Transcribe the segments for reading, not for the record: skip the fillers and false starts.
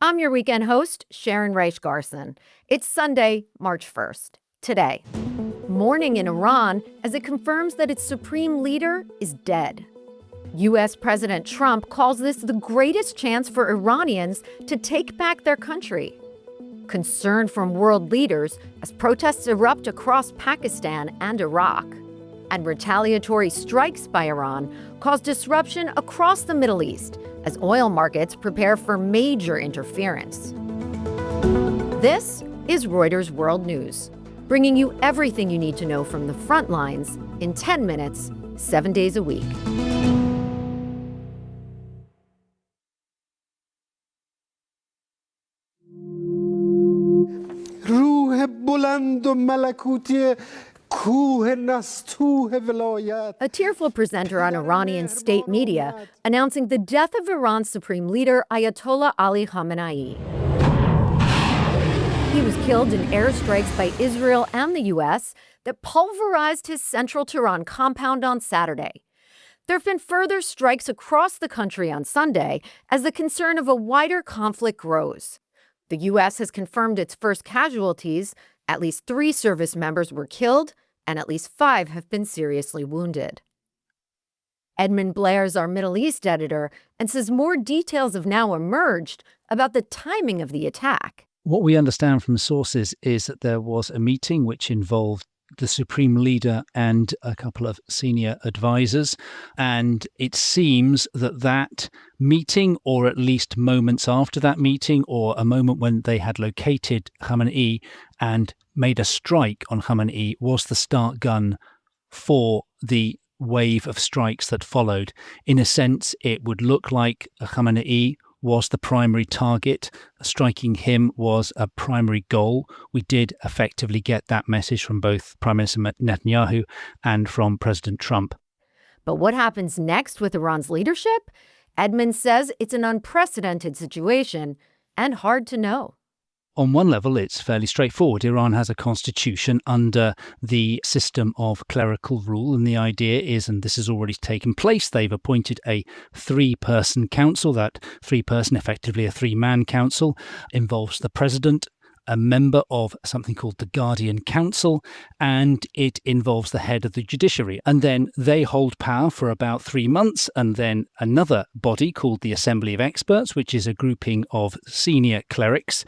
I'm your weekend host, Sharon Reich Garson. It's Sunday, March 1st. Today, mourning in Iran as it confirms that its supreme leader is dead. U.S. President Trump calls this the greatest chance for Iranians to take back their country. Concern from world leaders as protests erupt across Pakistan and Iraq. And retaliatory strikes by Iran cause disruption across the Middle East as oil markets prepare for major interference. This is Reuters World News, bringing you everything you need to know from the front lines in 10 minutes, 7 days a week. روح بلند و ملکوتی کوه نستوه ولایت. A tearful presenter on Iranian state media announcing the death of Iran's supreme leader, Ayatollah Ali Khamenei. He was killed in airstrikes by Israel and the U.S. that pulverized his central Tehran compound on Saturday. There have been further strikes across the country on Sunday as the concern of a wider conflict grows. The U.S. has confirmed its first casualties. At least 3 service members were killed, and at least 5 have been seriously wounded. Edmund Blair's our Middle East editor and says more details have now emerged about the timing of the attack. What we understand from sources is that there was a meeting which involved the supreme leader and a couple of senior advisors. And it seems that that meeting, or at least moments after that meeting, or a moment when they had located Khamenei and made a strike on Khamenei, was the start gun for the wave of strikes that followed. In a sense, it would look like Khamenei was the primary target. Striking him was a primary goal. We did effectively get that message from both Prime Minister Netanyahu and from President Trump. But what happens next with Iran's leadership? Edmund says it's an unprecedented situation and hard to know. On one level, it's fairly straightforward. Iran has a constitution under the system of clerical rule. And the idea is, and this has already taken place, they've appointed a 3-person council. That 3-person, effectively a 3-man council, involves the president, a member of something called the Guardian Council, and it involves the head of the judiciary. And then they hold power for about 3 months, and then another body called the Assembly of Experts, which is a grouping of senior clerics,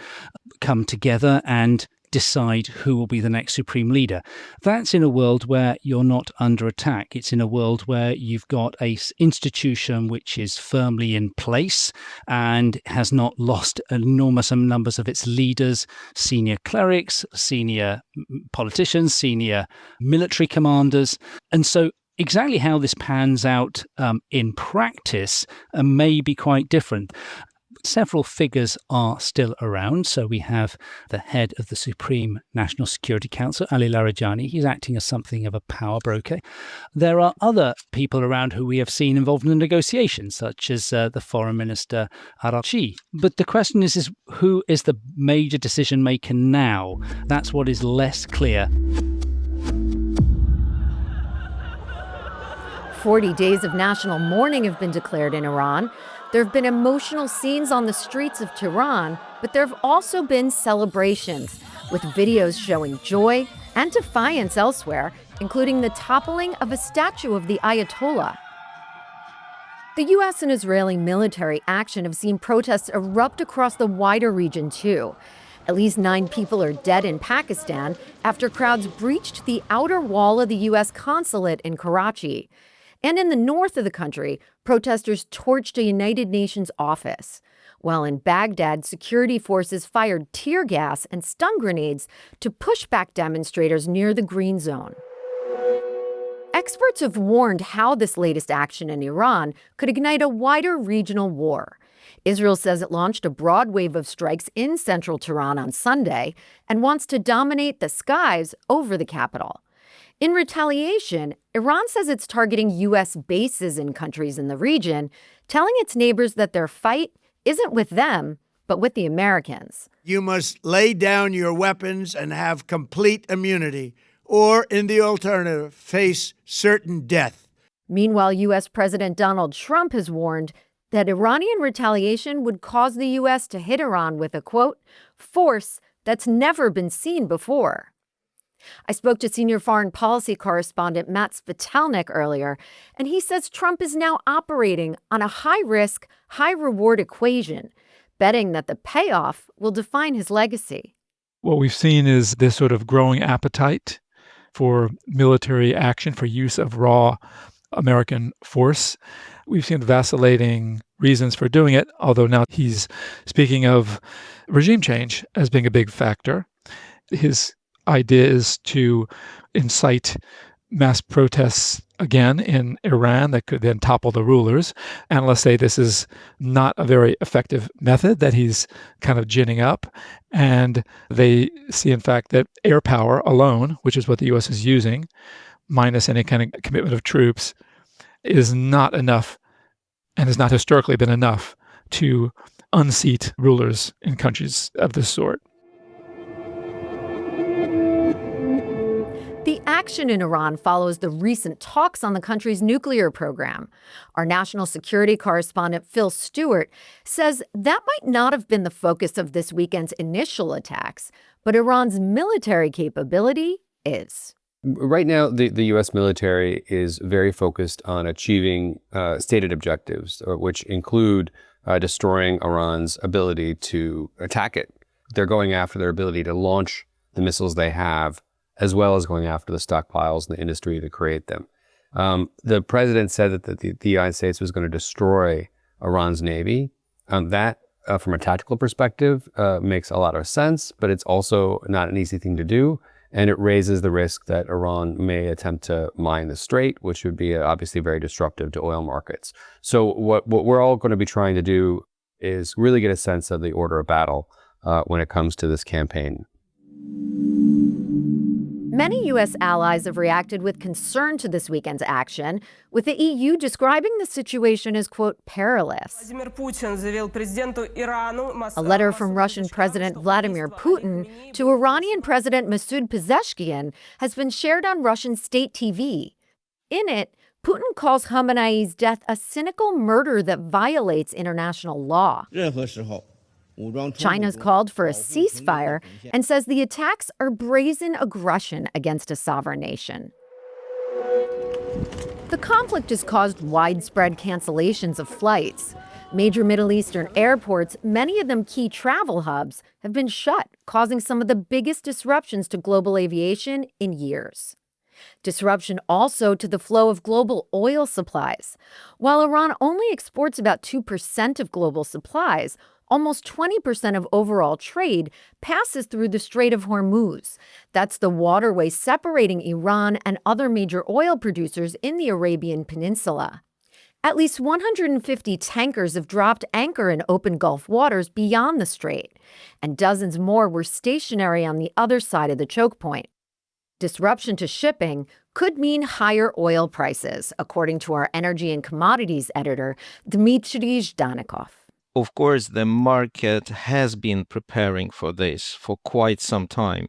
come together and decide who will be the next supreme leader. That's in a world where you're not under attack. It's in a world where you've got an institution which is firmly in place and has not lost enormous numbers of its leaders, senior clerics, senior politicians, senior military commanders. And so exactly how this pans out in practice may be quite different. Several figures are still around. So we have the head of the Supreme National Security Council, Ali Larijani. He's acting as something of a power broker. There are other people around who we have seen involved in the negotiations, such as the Foreign Minister Araghchi. But the question is who is the major decision maker now? That's what is less clear. 40 days of national mourning have been declared in Iran. There have been emotional scenes on the streets of Tehran, but there have also been celebrations, with videos showing joy and defiance elsewhere, including the toppling of a statue of the Ayatollah. The U.S. and Israeli military action have seen protests erupt across the wider region, too. At least 9 people are dead in Pakistan after crowds breached the outer wall of the U.S. consulate in Karachi. And in the north of the country, protesters torched a United Nations office. While in Baghdad, security forces fired tear gas and stun grenades to push back demonstrators near the green zone. Experts have warned how this latest action in Iran could ignite a wider regional war. Israel says it launched a broad wave of strikes in central Tehran on Sunday and wants to dominate the skies over the capital. In retaliation, Iran says it's targeting U.S. bases in countries in the region, telling its neighbors that their fight isn't with them, but with the Americans. You must lay down your weapons and have complete immunity, or in the alternative, face certain death. Meanwhile, U.S. President Donald Trump has warned that Iranian retaliation would cause the U.S. to hit Iran with a, quote, force that's never been seen before. I spoke to senior foreign policy correspondent Matt Svitelnik earlier, and he says Trump is now operating on a high-risk, high-reward equation, betting that the payoff will define his legacy. What we've seen is this sort of growing appetite for military action, for use of raw American force. We've seen vacillating reasons for doing it, although now he's speaking of regime change as being a big factor. His idea is to incite mass protests again in Iran that could then topple the rulers. Analysts say this is not a very effective method that he's kind of ginning up. And they see, in fact, that air power alone, which is what the U.S. is using, minus any kind of commitment of troops, is not enough and has not historically been enough to unseat rulers in countries of this sort. The action in Iran follows the recent talks on the country's nuclear program. Our national security correspondent Phil Stewart says that might not have been the focus of this weekend's initial attacks, but Iran's military capability is. Right now, the U.S. military is very focused on achieving stated objectives, which include destroying Iran's ability to attack it. They're going after their ability to launch the missiles they have, as well as going after the stockpiles and the industry to create them. The president said that the United States was going to destroy Iran's navy. That, from a tactical perspective, makes a lot of sense, but it's also not an easy thing to do. And it raises the risk that Iran may attempt to mine the strait, which would be obviously very disruptive to oil markets. So what we're all going to be trying to do is really get a sense of the order of battle when it comes to this campaign. Many U.S. allies have reacted with concern to this weekend's action, with the EU describing the situation as, quote, perilous. A letter from Russian President Vladimir Putin to Iranian President Masoud Pezeshkian has been shared on Russian state TV. In it, Putin calls Khamenei's death a cynical murder that violates international law. China's called for a ceasefire and says the attacks are brazen aggression against a sovereign nation. The conflict has caused widespread cancellations of flights. Major Middle Eastern airports, many of them key travel hubs, have been shut, causing some of the biggest disruptions to global aviation in years. Disruption also to the flow of global oil supplies. While Iran only exports about 2% of global supplies, almost 20% of overall trade passes through the Strait of Hormuz. That's the waterway separating Iran and other major oil producers in the Arabian Peninsula. At least 150 tankers have dropped anchor in open Gulf waters beyond the strait, and dozens more were stationary on the other side of the choke point. Disruption to shipping could mean higher oil prices, according to our energy and commodities editor, Dmitry Zhdanikov. Of course, the market has been preparing for this for quite some time.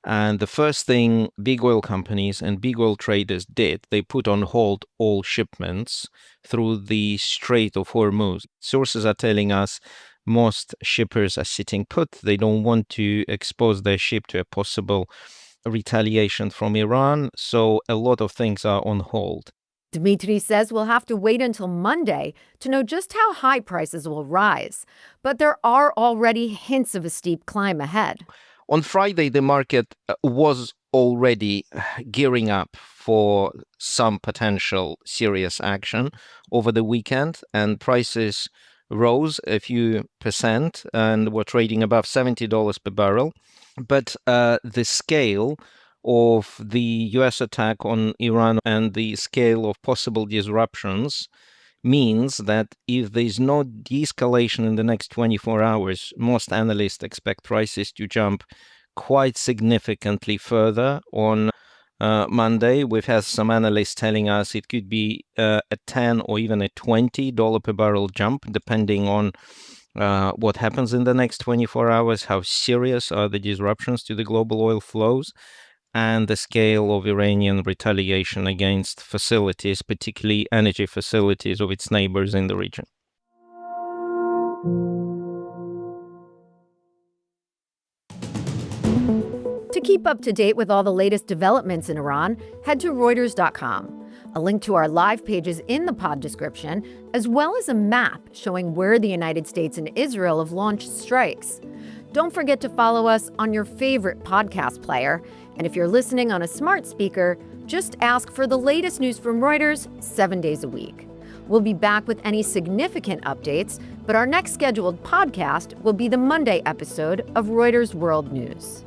And the first thing big oil companies and big oil traders did, they put on hold all shipments through the Strait of Hormuz. Sources are telling us most shippers are sitting put. They don't want to expose their ship to a possible retaliation from Iran. So a lot of things are on hold. Dmitry says we'll have to wait until Monday to know just how high prices will rise. But there are already hints of a steep climb ahead. On Friday, the market was already gearing up for some potential serious action over the weekend, and prices rose a few percent and were trading above $70 per barrel. But the scale of the U.S. attack on Iran and the scale of possible disruptions means that if there's no de-escalation in the next 24 hours, most analysts expect prices to jump quite significantly further on Monday. We've had some analysts telling us it could be a $10 or even a $20 per barrel jump, depending on what happens in the next 24 hours, how serious are the disruptions to the global oil flows, and the scale of Iranian retaliation against facilities, particularly energy facilities of its neighbors in the region. To keep up to date with all the latest developments in Iran, head to Reuters.com. A link to our live pages in the pod description, as well as a map showing where the United States and Israel have launched strikes. Don't forget to follow us on your favorite podcast player. And if you're listening on a smart speaker, just ask for the latest news from Reuters 7 days a week. We'll be back with any significant updates, but our next scheduled podcast will be the Monday episode of Reuters World News.